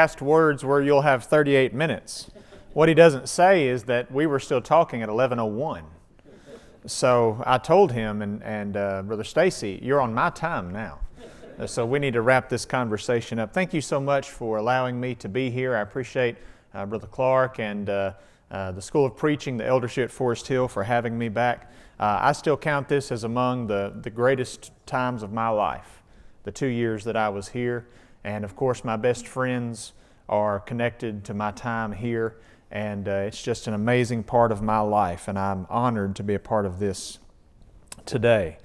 Last words where you'll have 38 minutes. What he doesn't say is that we were still talking at 11:01. So I told him and Brother Stacy, you're on my time now. So we need to wrap this conversation up. Thank you so much for allowing me to be here. I appreciate Brother Clark and the School of Preaching, the eldership at Forest Hill for having me back. I still count this as among the greatest times of my life, the 2 years that I was here. And of course, my best friends are connected to my time here, and it's just an amazing part of my life, and I'm honored to be a part of this today.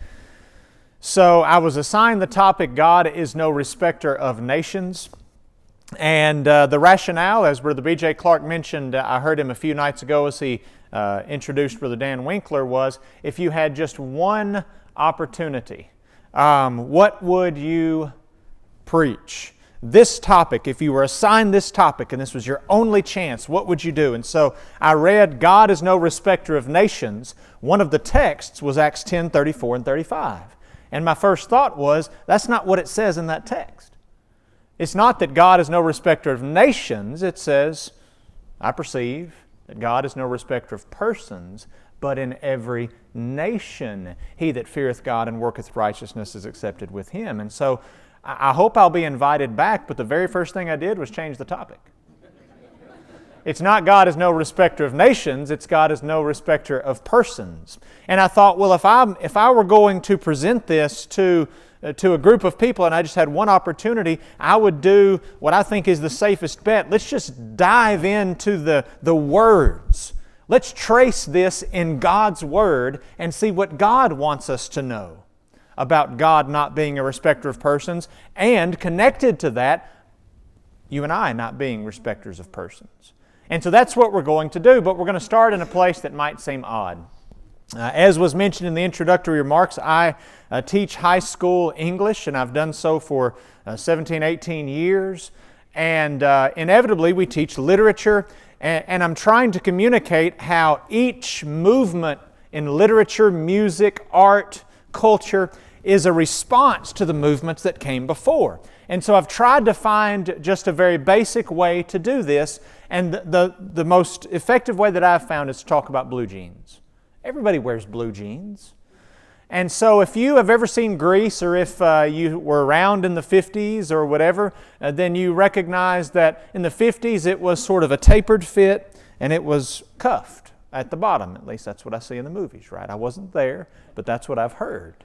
So I was assigned the topic, God is no respecter of nations. And the rationale, as Brother B.J. Clark mentioned, I heard him a few nights ago as he introduced Brother Dan Winkler, was if you had just one opportunity, what would you preach? This topic, if you were assigned this topic and this was your only chance, what would you do? And so I read, God is no respecter of nations. One of the texts was Acts 10:34 and 35. And my first thought was, that's not what it says in that text. It's not that God is no respecter of nations. It says, I perceive that God is no respecter of persons, but in every nation he that feareth God and worketh righteousness is accepted with Him. And so I hope I'll be invited back, but the very first thing I did was change the topic. It's not God is no respecter of nations, it's God is no respecter of persons. And I thought, well, if I were going to present this to a group of people and I just had one opportunity, I would do what I think is the safest bet. Let's just dive into the words. Let's trace this in God's Word and see what God wants us to know about God not being a respecter of persons, and connected to that, you and I not being respecters of persons. And so that's what we're going to do, but we're going to start in a place that might seem odd. As was mentioned in the introductory remarks, I teach high school English, and I've done so for 17, 18 years. And inevitably, we teach literature, and I'm trying to communicate how each movement in literature, music, art, culture is a response to the movements that came before. And so I've tried to find just a very basic way to do this, and the most effective way that I've found is to talk about blue jeans. Everybody wears blue jeans. And so if you have ever seen Grease, or if you were around in the 50s or whatever, then you recognize that in the 50s it was sort of a tapered fit and it was cuffed at the bottom. At least that's what I see in the movies, right? I wasn't there, but that's what I've heard.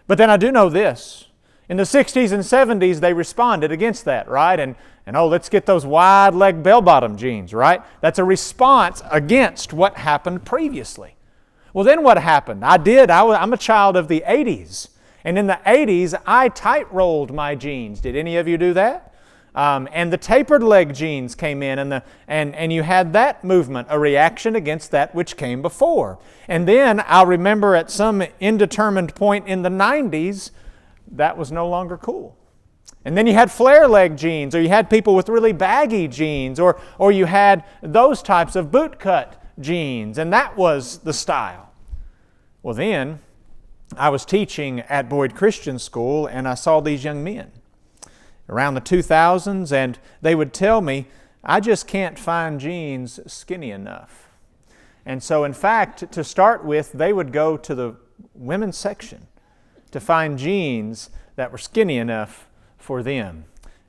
But then I do know this. In the 60s and 70s, they responded against that, right? And let's get those wide leg bell-bottom jeans, right? That's a response against what happened previously. Well, then what happened? I'm a child of the 80s. And in the 80s, I tight-rolled my jeans. Did any of you do that? And the tapered leg jeans came in, and you had that movement, a reaction against that which came before. And then I remember at some indeterminate point in the 90s, that was no longer cool. And then you had flare leg jeans, or you had people with really baggy jeans, or you had those types of boot cut jeans, and that was the style. Well, then I was teaching at Boyd Christian School, and I saw these young men around the 2000s, and they would tell me, I just can't find jeans skinny enough. And so, in fact, to start with, they would go to the women's section to find jeans that were skinny enough for them.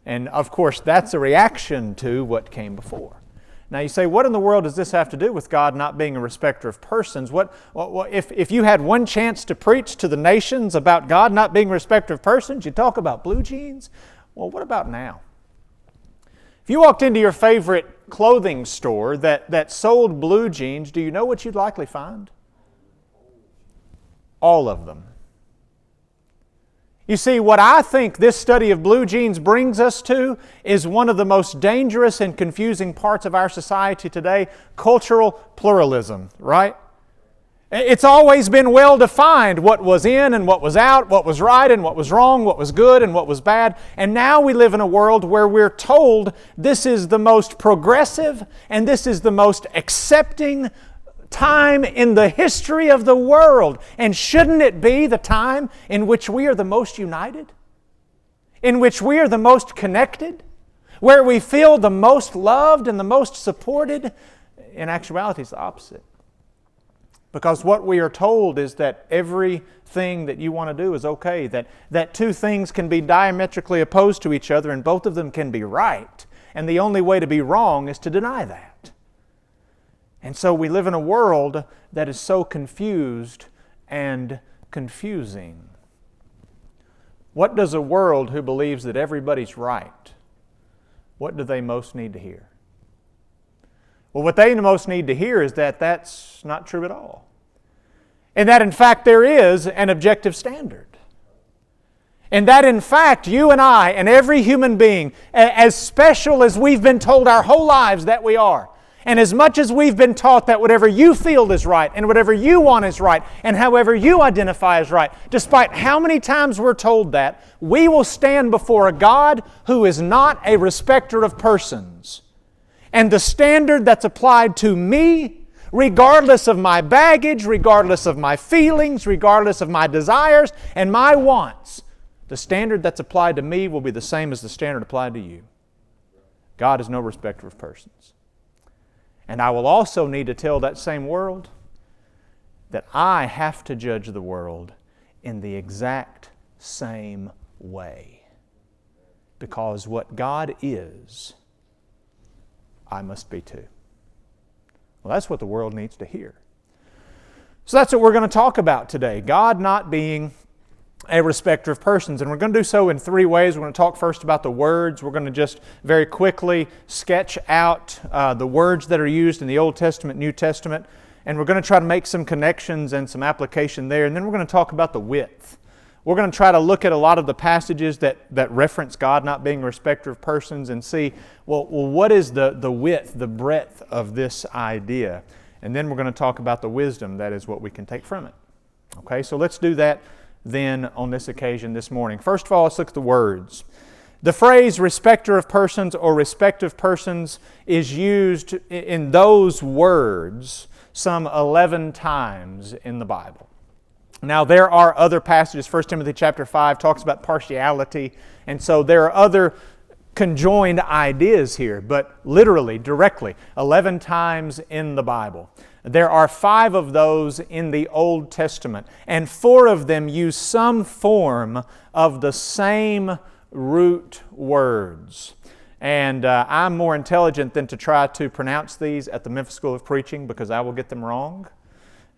And of course, that's a reaction to what came before. Now you say, what in the world does this have to do with God not being a respecter of persons? If you had one chance to preach to the nations about God not being a respecter of persons, you talk about blue jeans? Well, what about now? If you walked into your favorite clothing store that sold blue jeans, do you know what you'd likely find? All of them. You see, what I think this study of blue jeans brings us to is one of the most dangerous and confusing parts of our society today, cultural pluralism, right? It's always been well defined what was in and what was out, what was right and what was wrong, what was good and what was bad. And now we live in a world where we're told this is the most progressive and this is the most accepting time in the history of the world. And shouldn't it be the time in which we are the most united? In which we are the most connected? Where we feel the most loved and the most supported, in actuality, it's the opposite. Because what we are told is that everything that you want to do is okay, that two things can be diametrically opposed to each other and both of them can be right. And the only way to be wrong is to deny that. And so we live in a world that is so confused and confusing. What does a world who believes that everybody's right, what do they most need to hear? Well, what they most need to hear is that that's not true at all. And that in fact there is an objective standard. And that in fact you and I and every human being, as special as we've been told our whole lives that we are, and as much as we've been taught that whatever you feel is right, and whatever you want is right, and however you identify is right, despite how many times we're told that, we will stand before a God who is not a respecter of persons. And the standard that's applied to me, regardless of my baggage, regardless of my feelings, regardless of my desires and my wants, the standard that's applied to me will be the same as the standard applied to you. God is no respecter of persons. And I will also need to tell that same world that I have to judge the world in the exact same way. Because what God is, I must be too. Well, that's what the world needs to hear. So that's what we're going to talk about today. God not being a respecter of persons. And we're going to do so in three ways. We're going to talk first about the words. We're going to just very quickly sketch out the words that are used in the Old Testament, New Testament. And we're going to try to make some connections and some application there. And then we're going to talk about the width. We're going to try to look at a lot of the passages that reference God not being a respecter of persons and see, well what is the width, the breadth of this idea? And then we're going to talk about the wisdom that is what we can take from it. Okay, so let's do that then on this occasion this morning. First of all, let's look at the words. The phrase respecter of persons or respective persons is used in those words some 11 times in the Bible. Now there are other passages. 1 Timothy chapter 5 talks about partiality, and so there are other conjoined ideas here, but literally, directly, 11 times in the Bible. There are 5 of those in the Old Testament, and 4 of them use some form of the same root words. And I'm more intelligent than to try to pronounce these at the Memphis School of Preaching because I will get them wrong.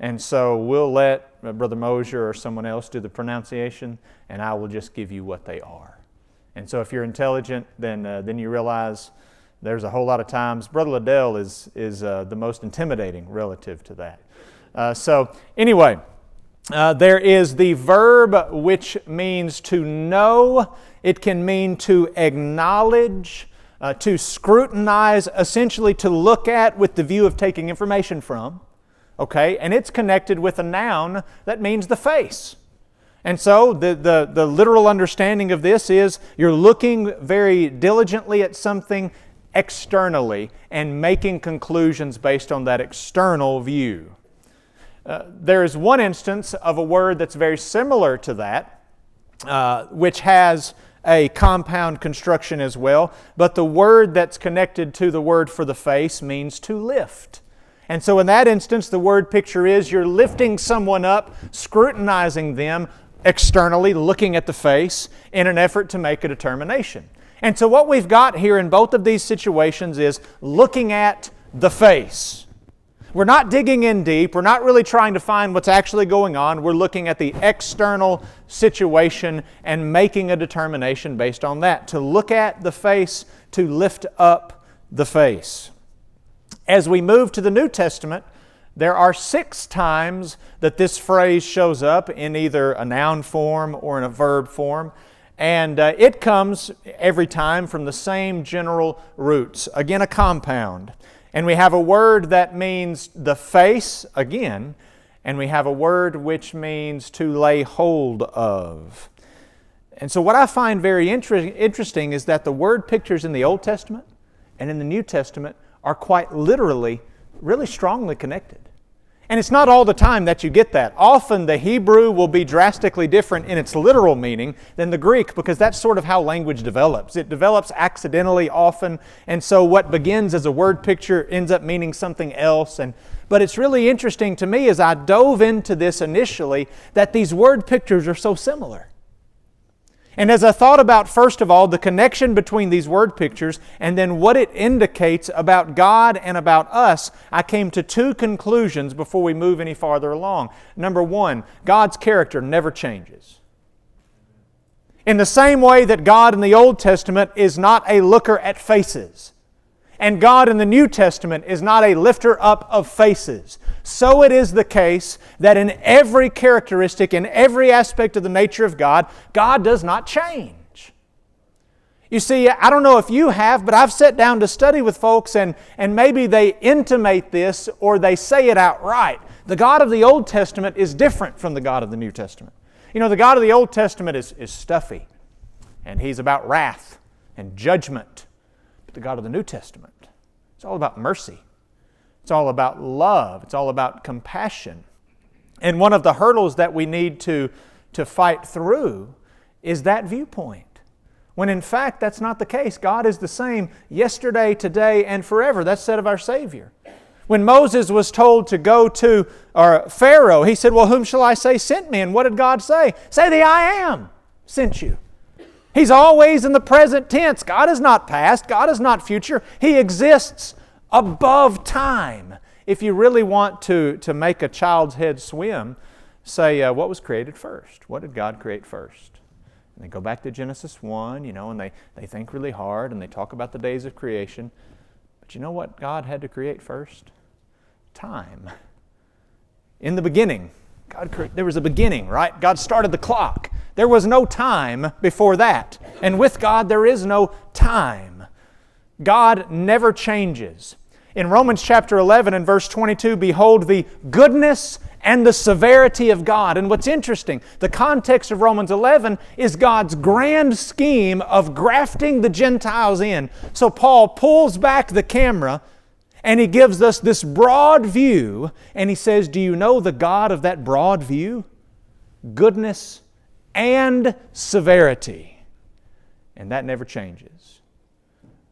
And so we'll let Brother Mosier or someone else do the pronunciation, and I will just give you what they are. And so if you're intelligent, then you realize there's a whole lot of times. Brother Liddell is the most intimidating relative to that. So anyway, there is the verb which means to know. It can mean to acknowledge, to scrutinize, essentially to look at with the view of taking information from. Okay, and it's connected with a noun that means the face. And so the literal understanding of this is you're looking very diligently at something externally and making conclusions based on that external view. There is one instance of a word that's very similar to that, which has a compound construction as well, but the word that's connected to the word for the face means to lift. And so in that instance, the word picture is you're lifting someone up, scrutinizing them externally, looking at the face in an effort to make a determination. And so what we've got here in both of these situations is looking at the face. We're not digging in deep. We're not really trying to find what's actually going on. We're looking at the external situation and making a determination based on that. To look at the face, to lift up the face. As we move to the New Testament, there are 6 times that this phrase shows up in either a noun form or in a verb form. And it comes every time from the same general roots. Again, a compound. And we have a word that means the face, again, and we have a word which means to lay hold of. And so what I find very interesting is that the word pictures in the Old Testament and in the New Testament are quite literally, really strongly connected. And it's not all the time that you get that. Often the Hebrew will be drastically different in its literal meaning than the Greek, because that's sort of how language develops. It develops accidentally often, and so what begins as a word picture ends up meaning something else. But it's really interesting to me as I dove into this initially that these word pictures are so similar. And as I thought about, first of all, the connection between these word pictures and then what it indicates about God and about us, I came to two conclusions before we move any farther along. Number one, God's character never changes. In the same way that God in the Old Testament is not a looker at faces, and God in the New Testament is not a lifter up of faces, so it is the case that in every characteristic, in every aspect of the nature of God, God does not change. You see, I don't know if you have, but I've sat down to study with folks and maybe they intimate this or they say it outright. The God of the Old Testament is different from the God of the New Testament. You know, the God of the Old Testament is stuffy, and He's about wrath and judgment. But the God of the New Testament, it's all about mercy. It's all about love. It's all about compassion. And one of the hurdles that we need to fight through is that viewpoint. When in fact, that's not the case. God is the same yesterday, today, and forever. That's said of our Savior. When Moses was told to go to Pharaoh, he said, well, whom shall I say sent me? And what did God say? Say the I am sent you. He's always in the present tense. God is not past. God is not future. He exists above time. If you really want to make a child's head swim, say, what was created first? What did God create first? And they go back to Genesis 1, and they think really hard and they talk about the days of creation. But you know what God had to create first? Time. In the beginning, there was a beginning, right? God started the clock. There was no time before that. And with God, there is no time. God never changes. In Romans chapter 11 and verse 22, behold the goodness and the severity of God. And what's interesting, the context of Romans 11 is God's grand scheme of grafting the Gentiles in. So Paul pulls back the camera and he gives us this broad view, and he says, do you know the God of that broad view? Goodness and severity. And that never changes.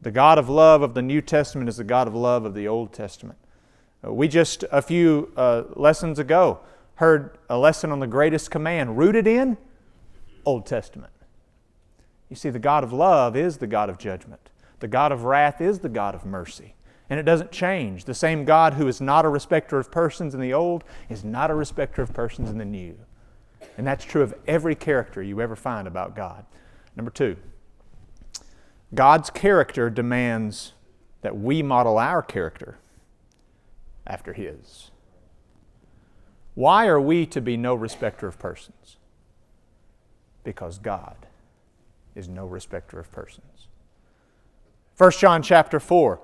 The God of love of the New Testament is the God of love of the Old Testament. We just a few lessons ago heard a lesson on the greatest command rooted in Old Testament. You see, the God of love is the God of judgment. The God of wrath is the God of mercy. And it doesn't change. The same God who is not a respecter of persons in the old is not a respecter of persons in the new. And that's true of every character you ever find about God. Number two, God's character demands that we model our character after His. Why are we to be no respecter of persons? Because God is no respecter of persons. 1 John chapter 4,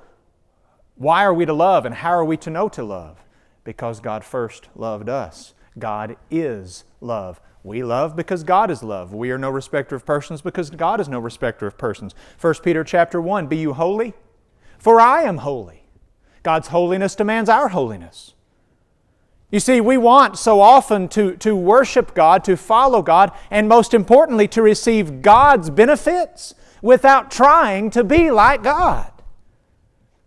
why are we to love and how are we to know to love? Because God first loved us. God is love. We love because God is love. We are no respecter of persons because God is no respecter of persons. 1 Peter chapter 1, be you holy, for I am holy. God's holiness demands our holiness. You see, we want so often to worship God, to follow God, and most importantly, to receive God's benefits without trying to be like God,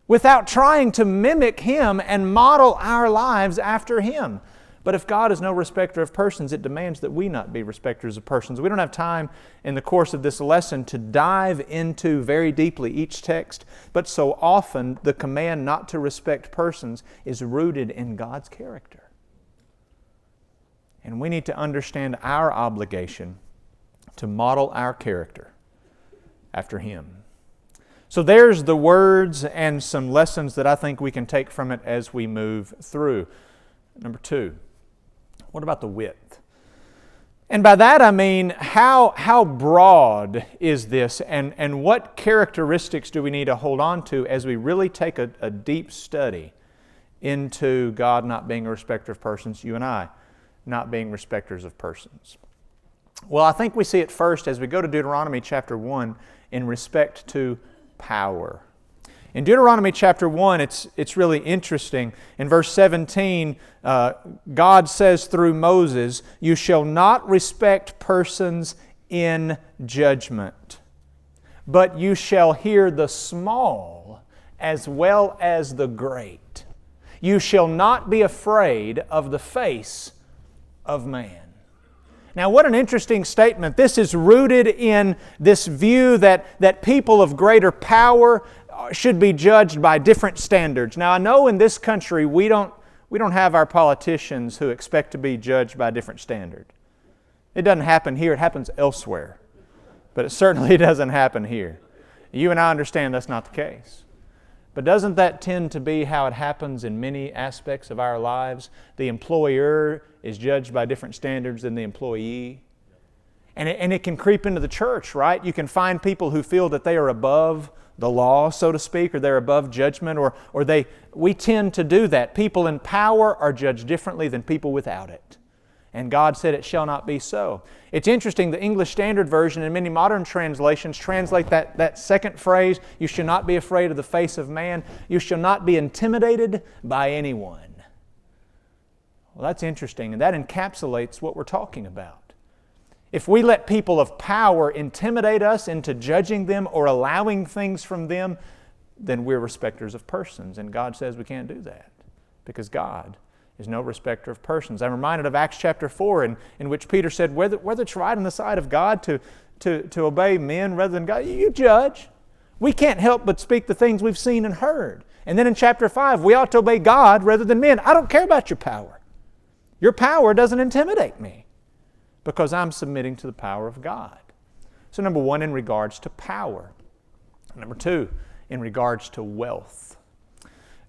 without trying to mimic Him and model our lives after Him. But if God is no respecter of persons, it demands that we not be respecters of persons. We don't have time in the course of this lesson to dive into very deeply each text, but so often the command not to respect persons is rooted in God's character. And we need to understand our obligation to model our character after Him. So there's the words and some lessons that I think we can take from it as we move through. Number two, what about the width? And by that I mean, how broad is this and what characteristics do we need to hold on to as we really take a deep study into God not being a respecter of persons, you and I not being respecters of persons? Well, I think we see it first as we go to Deuteronomy chapter 1 in respect to power. In Deuteronomy chapter 1, it's really interesting. In verse 17, God says through Moses, "You shall not respect persons in judgment, but you shall hear the small as well as the great. You shall not be afraid of the face of man." Now, what an interesting statement. This is rooted in this view that people of greater power should be judged by different standards. Now, I know in this country we don't have our politicians who expect to be judged by a different standard. It doesn't happen here, it happens elsewhere. But it certainly doesn't happen here. You and I understand that's not the case. But doesn't that tend to be how it happens in many aspects of our lives? The employer is judged by different standards than the employee. And it can creep into the church, right? You can find people who feel that they are above the law, so to speak, or they're above judgment, we tend to do that. People in power are judged differently than people without it. And God said it shall not be so. It's interesting, the English Standard Version and many modern translations translate that second phrase, "You shall not be afraid of the face of man." You shall not be intimidated by anyone. Well, that's interesting, and that encapsulates what we're talking about. If we let people of power intimidate us into judging them or allowing things from them, then we're respecters of persons. And God says we can't do that because God is no respecter of persons. I'm reminded of Acts chapter 4 in which Peter said, whether it's right in the sight of God to obey men rather than God, you judge. We can't help but speak the things we've seen and heard. And then in chapter 5, we ought to obey God rather than men. I don't care about your power. Your power doesn't intimidate me because I'm submitting to the power of God. So number one, in regards to power. Number two, in regards to wealth.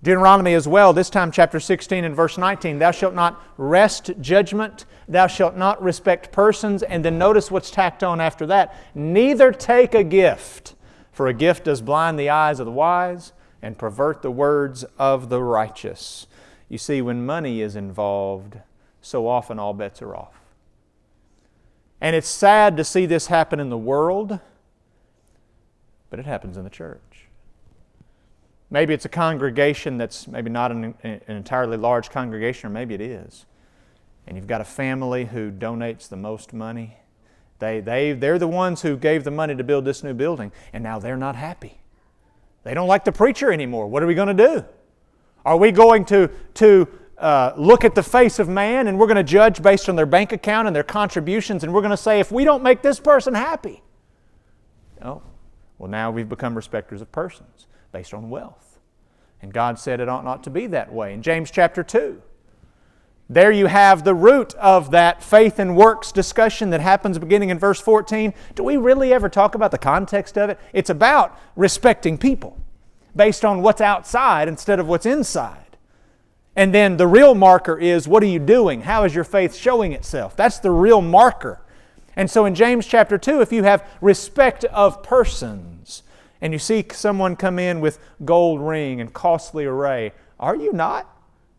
Deuteronomy as well, this time chapter 16 and verse 19, "Thou shalt not wrest judgment, thou shalt not respect persons," and then notice what's tacked on after that, "Neither take a gift, for a gift does blind the eyes of the wise and pervert the words of the righteous." You see, when money is involved, so often all bets are off. And it's sad to see this happen in the world, but it happens in the church. Maybe it's a congregation that's maybe not an entirely large congregation, or maybe it is. And you've got a family who donates the most money. They're the ones who gave the money to build this new building, and now they're not happy. They don't like the preacher anymore. What are we going to do? Are we going to look at the face of man and we're going to judge based on their bank account and their contributions, and we're going to say, if we don't make this person happy? No. Well, now we've become respecters of persons based on wealth. And God said it ought not to be that way. In James chapter 2, there you have the root of that faith and works discussion that happens beginning in verse 14. Do we really ever talk about the context of it? It's about respecting people based on what's outside instead of what's inside. And then the real marker is, what are you doing? How is your faith showing itself? That's the real marker. And so in James chapter 2, if you have respect of persons, and you see someone come in with gold ring and costly array, are you not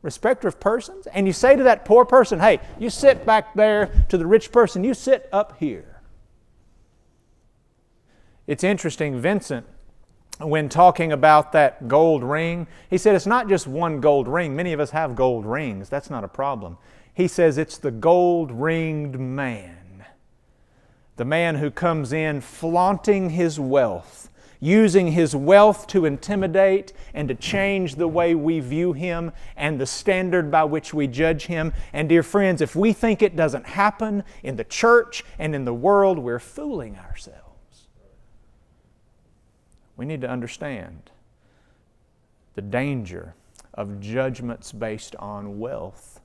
respecter of persons? And you say to that poor person, hey, you sit back there, to the rich person, you sit up here. It's interesting, Vincent, when talking about that gold ring, he said it's not just one gold ring. Many of us have gold rings. That's not a problem. He says it's the gold-ringed man. The man who comes in flaunting his wealth, using his wealth to intimidate and to change the way we view him and the standard by which we judge him. And dear friends, if we think it doesn't happen in the church and in the world, we're fooling ourselves. We need to understand the danger of judgments based on wealth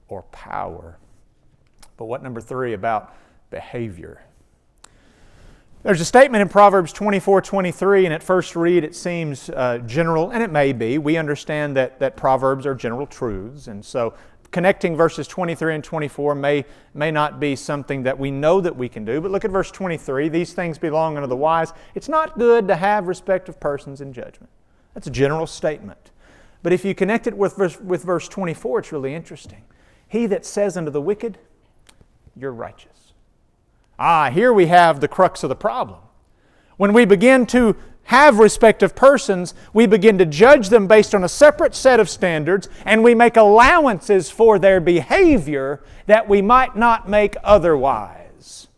or power. But what number three about behavior? There's a statement in Proverbs 24:23, and at first read it seems general, and it may be. We understand that Proverbs are general truths, and so connecting verses 23 and 24 may not be something that we know that we can do. But look at verse 23. These things belong unto the wise. It's not good to have respect of persons in judgment. That's a general statement. But if you connect it with verse 24, it's really interesting. He that says unto the wicked, you're righteous. Here we have the crux of the problem. When we begin to have respect of persons, we begin to judge them based on a separate set of standards, and we make allowances for their behavior that we might not make otherwise.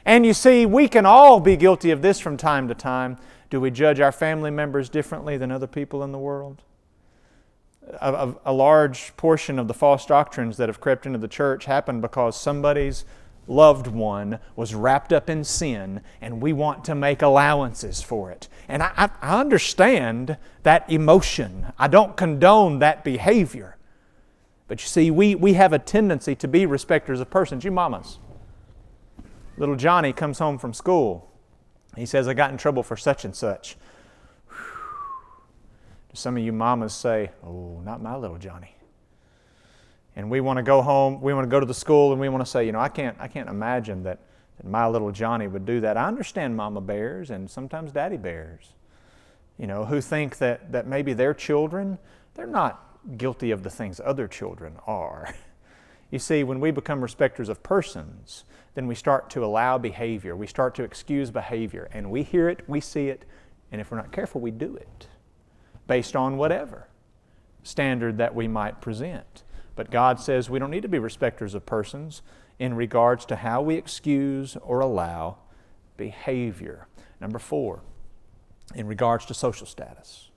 And you see, we can all be guilty of this from time to time. Do we judge our family members differently than other people in the world? A large portion of the false doctrines that have crept into the church happen because somebody's loved one was wrapped up in sin, and we want to make allowances for it. And I understand that emotion. I don't condone that behavior. But you see, we have a tendency to be respecters of persons. You mamas. Little Johnny comes home from school. He says, I got in trouble for such and such. Some of you mamas say, oh, not my little Johnny. And we want to go home, we want to go to the school, and we want to say, I can't imagine that my little Johnny would do that. I understand mama bears and sometimes daddy bears, who think that maybe their children, they're not guilty of the things other children are. You see, when we become respecters of persons, then we start to allow behavior. We start to excuse behavior. And we hear it, we see it, and if we're not careful, we do it based on whatever standard that we might present. But God says we don't need to be respecters of persons in regards to how we excuse or allow behavior. Number 4, in regards to social status.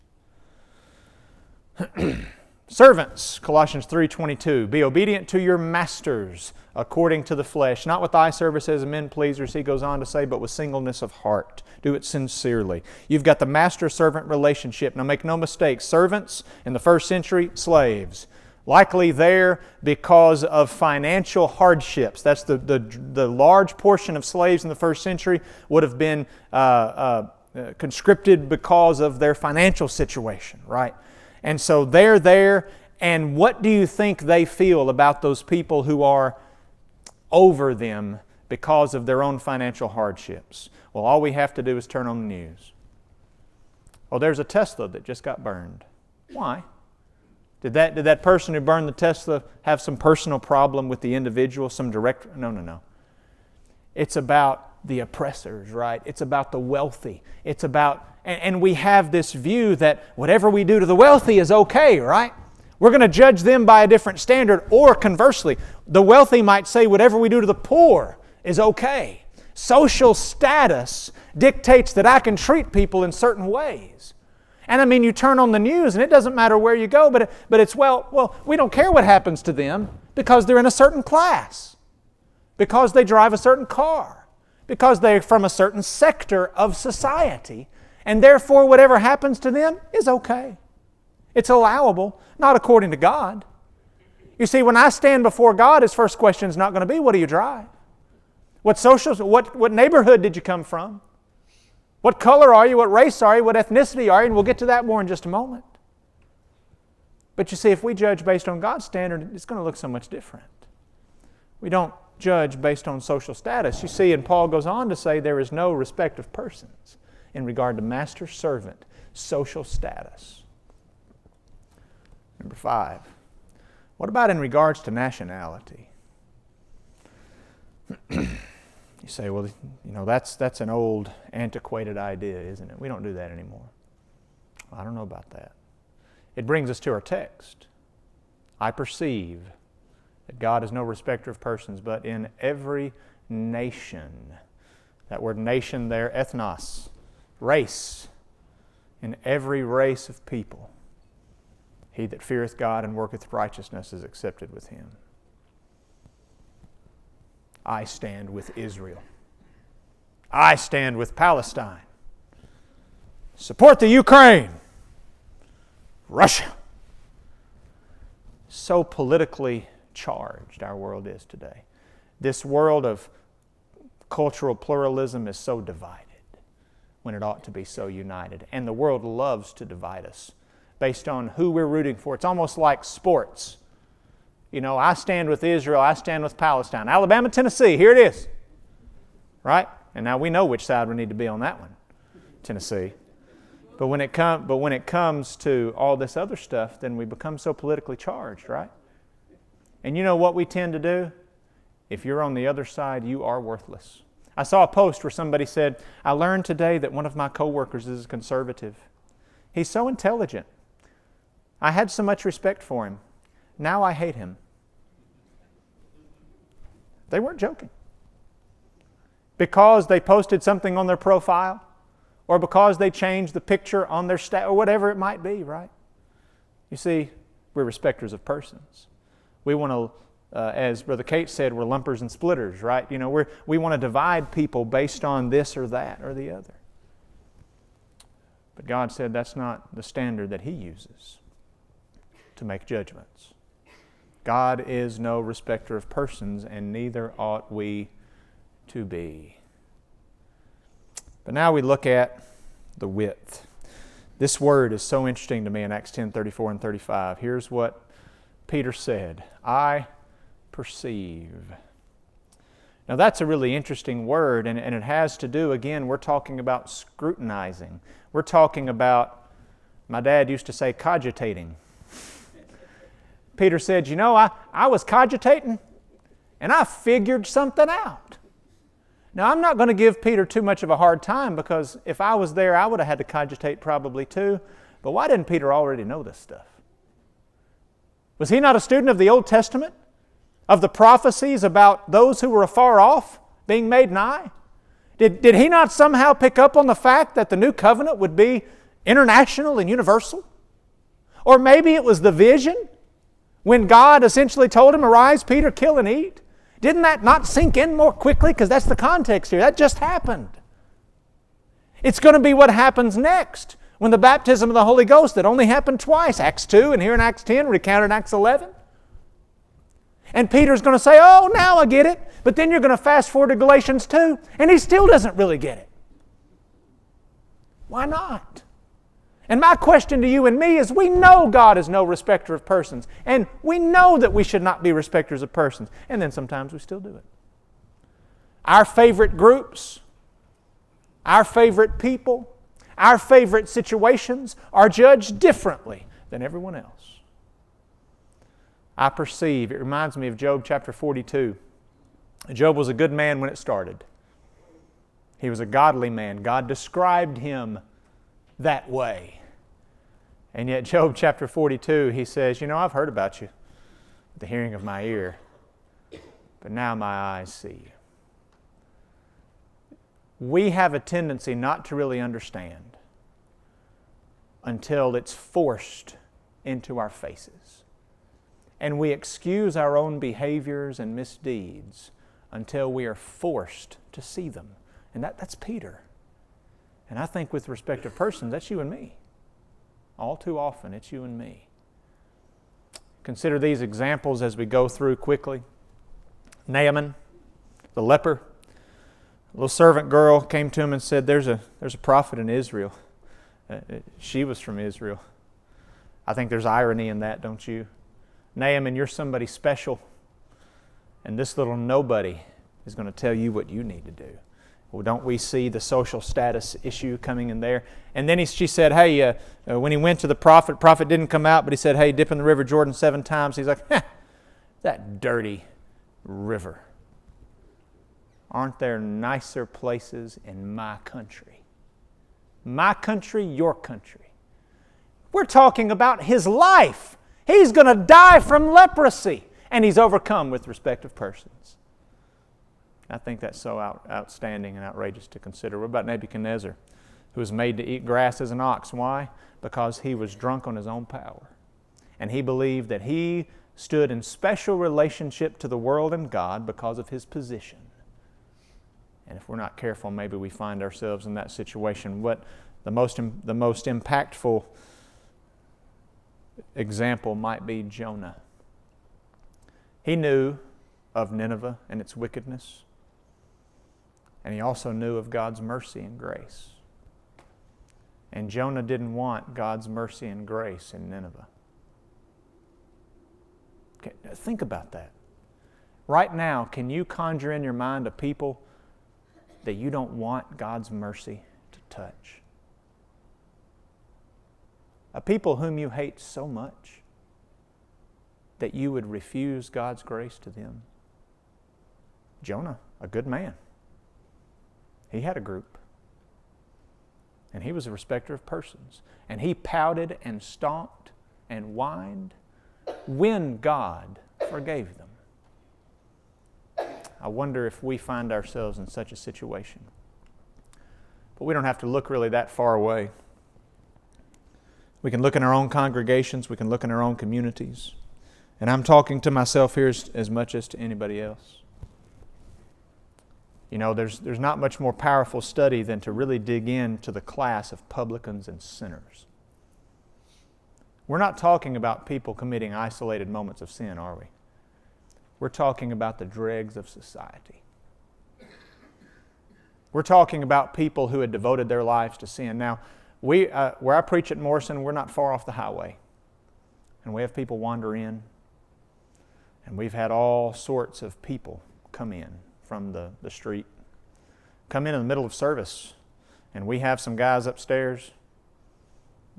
Servants, Colossians 3:22, be obedient to your masters according to the flesh, not with eye service as men pleasers, he goes on to say, but with singleness of heart. Do it sincerely. You've got the master-servant relationship. Now make no mistake, servants in the first century, slaves. Likely there because of financial hardships. That's the large portion of slaves in the first century would have been conscripted because of their financial situation, right? And so they're there, and what do you think they feel about those people who are over them because of their own financial hardships? Well, all we have to do is turn on the news. Oh, there's a Tesla that just got burned. Why? Did that person who burned the Tesla have some personal problem with the individual, some direct... No. It's about the oppressors, right? It's about the wealthy. It's about... And we have this view that whatever we do to the wealthy is okay, right? We're going to judge them by a different standard. Or conversely, the wealthy might say whatever we do to the poor is okay. Social status dictates that I can treat people in certain ways. And I mean, you turn on the news and it doesn't matter where you go, but it's, well, we don't care what happens to them because they're in a certain class, because they drive a certain car, because they're from a certain sector of society. And therefore, whatever happens to them is okay. It's allowable, not according to God. You see, when I stand before God, His first question is not going to be, what do you drive? What neighborhood did you come from? What color are you? What race are you? What ethnicity are you? And we'll get to that more in just a moment. But you see, if we judge based on God's standard, it's going to look so much different. We don't judge based on social status. You see, and Paul goes on to say there is no respect of persons in regard to master-servant social status. Number 5, what about in regards to nationality? You say, well, that's an old, antiquated idea, isn't it? We don't do that anymore. Well, I don't know about that. It brings us to our text. I perceive that God is no respecter of persons, but in every nation, that word nation there, ethnos, race, in every race of people, he that feareth God and worketh righteousness is accepted with Him. I stand with Israel. I stand with Palestine. Support the Ukraine. Russia. So politically charged our world is today. This world of cultural pluralism is so divided when it ought to be so united. And the world loves to divide us based on who we're rooting for. It's almost like sports. I stand with Israel, I stand with Palestine. Alabama, Tennessee, here it is. Right? And now we know which side we need to be on that one, Tennessee. But when it comes to all this other stuff, then we become so politically charged, right? And you know what we tend to do? If you're on the other side, you are worthless. I saw a post where somebody said, I learned today that one of my coworkers is a conservative. He's so intelligent. I had so much respect for him. Now I hate him. They weren't joking. Because they posted something on their profile, or because they changed the picture on their or whatever it might be, right? You see, we're respecters of persons. We want to, as Brother Kate said, we're lumpers and splitters, right? You know, we want to divide people based on this or that or the other. But God said that's not the standard that He uses to make judgments. God is no respecter of persons, and neither ought we to be. But now we look at the width. This word is so interesting to me in Acts 10:34 and 35. Here's what Peter said, I perceive. Now that's a really interesting word, and it has to do, again, we're talking about scrutinizing. We're talking about, my dad used to say, cogitating. Peter said, you know, I was cogitating, and I figured something out. Now, I'm not going to give Peter too much of a hard time, because if I was there, I would have had to cogitate probably too. But why didn't Peter already know this stuff? Was he not a student of the Old Testament? Of the prophecies about those who were afar off being made nigh? Did he not somehow pick up on the fact that the new covenant would be international and universal? Or maybe it was the vision when God essentially told him, arise, Peter, kill and eat. Didn't that not sink in more quickly? Because that's the context here. That just happened. It's going to be what happens next when the baptism of the Holy Ghost that only happened twice, Acts 2 and here in Acts 10, recounted in Acts 11. And Peter's going to say, oh, now I get it. But then you're going to fast forward to Galatians 2, and he still doesn't really get it. Why not? And my question to you and me is, we know God is no respecter of persons, and we know that we should not be respecters of persons, and then sometimes we still do it. Our favorite groups, our favorite people, our favorite situations are judged differently than everyone else. I perceive, it reminds me of Job chapter 42. Job was a good man when it started. He was a godly man. God described him that way. And yet Job chapter 42, he says, you know, I've heard about you with the hearing of my ear, but now my eyes see you. We have a tendency not to really understand until it's forced into our faces. And we excuse our own behaviors and misdeeds until we are forced to see them. And that's Peter. And I think with respect to persons, that's you and me. All too often, it's you and me. Consider these examples as we go through quickly. Naaman, the leper. A little servant girl came to him and said, there's a prophet in Israel. She was from Israel. I think there's irony in that, don't you? Naaman, you're somebody special. And this little nobody is going to tell you what you need to do. Well, don't we see the social status issue coming in there? And then she said, hey, when he went to the prophet didn't come out, but he said, hey, dip in the river Jordan 7 times. He's like, that dirty river. Aren't there nicer places in my country? My country, your country. We're talking about his life. He's going to die from leprosy, and he's overcome with respect of persons. I think that's so outstanding and outrageous to consider. What about Nebuchadnezzar, who was made to eat grass as an ox? Why? Because he was drunk on his own power. And he believed that he stood in special relationship to the world and God because of his position. And if we're not careful, maybe we find ourselves in that situation. What the most impactful example might be Jonah. He knew of Nineveh and its wickedness. And he also knew of God's mercy and grace. And Jonah didn't want God's mercy and grace in Nineveh. Okay, think about that. Right now, can you conjure in your mind a people that you don't want God's mercy to touch? A people whom you hate so much that you would refuse God's grace to them? Jonah, a good man. He had a group. And he was a respecter of persons. And he pouted and stomped and whined when God forgave them. I wonder if we find ourselves in such a situation. But we don't have to look really that far away. We can look in our own congregations. We can look in our own communities. And I'm talking to myself here as much as to anybody else. You know, there's not much more powerful study than to really dig into the class of publicans and sinners. We're not talking about people committing isolated moments of sin, are we? We're talking about the dregs of society. We're talking about people who had devoted their lives to sin. Now, where I preach at Morrison, we're not far off the highway. And we have people wander in. And we've had all sorts of people come in from the street. Come in the middle of service. And we have some guys upstairs.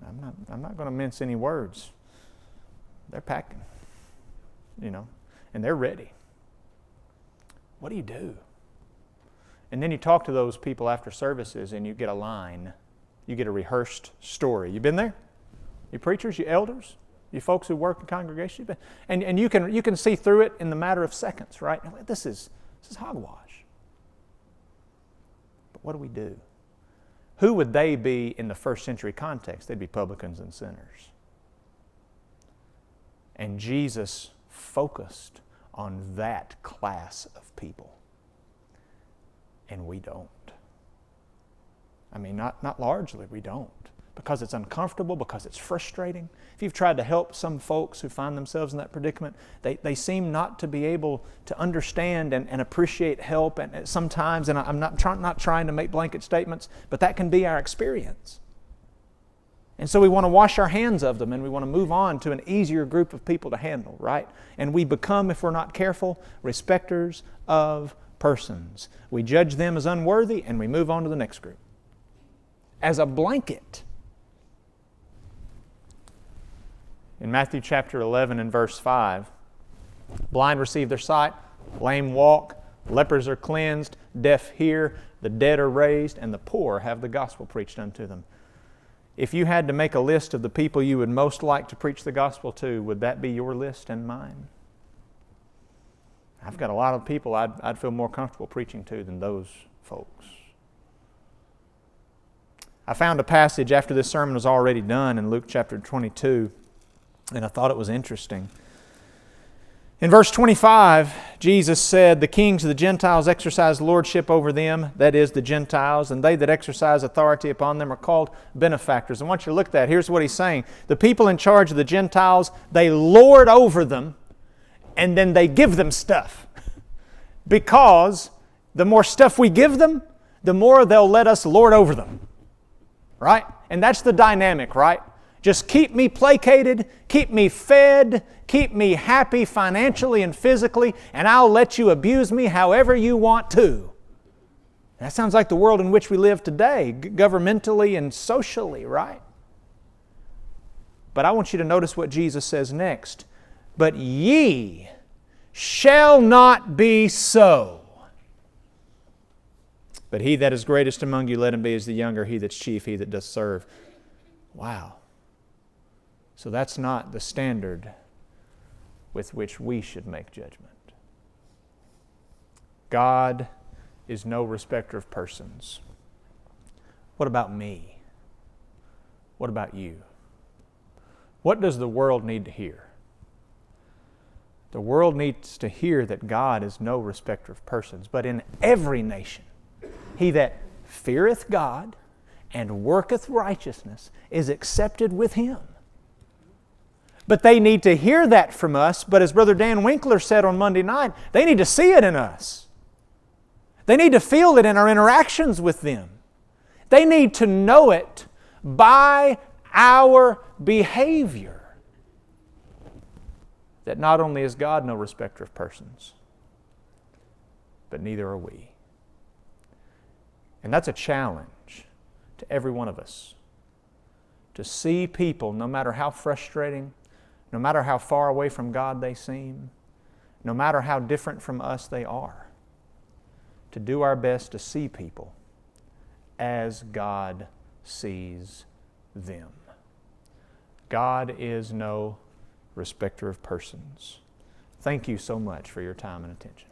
I'm not going to mince any words. They're packing. You know. And they're ready. What do you do? And then you talk to those people after services and you get a line. You get a rehearsed story. You been there? You preachers, you elders, you folks who work in congregations. And you can see through it in the matter of seconds, right? This is hogwash. But what do we do? Who would they be in the first century context? They'd be publicans and sinners. And Jesus focused on that class of people. And we don't. I mean, not largely, we don't. Because it's uncomfortable, because it's frustrating. If you've tried to help some folks who find themselves in that predicament, they seem not to be able to understand and appreciate help. And sometimes, and I'm not trying to make blanket statements, but that can be our experience. And so we want to wash our hands of them and we want to move on to an easier group of people to handle, right? And we become, if we're not careful, respecters of persons. We judge them as unworthy and we move on to the next group. As a blanket. In Matthew chapter 11 and verse 5, blind receive their sight, lame walk, lepers are cleansed, deaf hear, the dead are raised, and the poor have the gospel preached unto them. If you had to make a list of the people you would most like to preach the gospel to, would that be your list and mine? I've got a lot of people I'd feel more comfortable preaching to than those folks. I found a passage after this sermon was already done in Luke chapter 22, and I thought it was interesting. In verse 25, Jesus said, "The kings of the Gentiles exercise lordship over them," that is, the Gentiles, "and they that exercise authority upon them are called benefactors." I want you to look at that. Here's what he's saying. The people in charge of the Gentiles, they lord over them, and then they give them stuff. Because the more stuff we give them, the more they'll let us lord over them. Right? And that's the dynamic, right? Just keep me placated, keep me fed, keep me happy financially and physically, and I'll let you abuse me however you want to. That sounds like the world in which we live today, governmentally and socially, right? But I want you to notice what Jesus says next. "But ye shall not be so. But he that is greatest among you, let him be as the younger, he that's chief, he that does serve." Wow. So that's not the standard with which we should make judgment. God is no respecter of persons. What about me? What about you? What does the world need to hear? The world needs to hear that God is no respecter of persons, but in every nation, he that feareth God and worketh righteousness is accepted with Him. But they need to hear that from us, but as Brother Dan Winkler said on Monday night, they need to see it in us. They need to feel it in our interactions with them. They need to know it by our behavior. That not only is God no respecter of persons, but neither are we. And that's a challenge to every one of us. To see people, no matter how frustrating, no matter how far away from God they seem, no matter how different from us they are, to do our best to see people as God sees them. God is no respecter of persons. Thank you so much for your time and attention.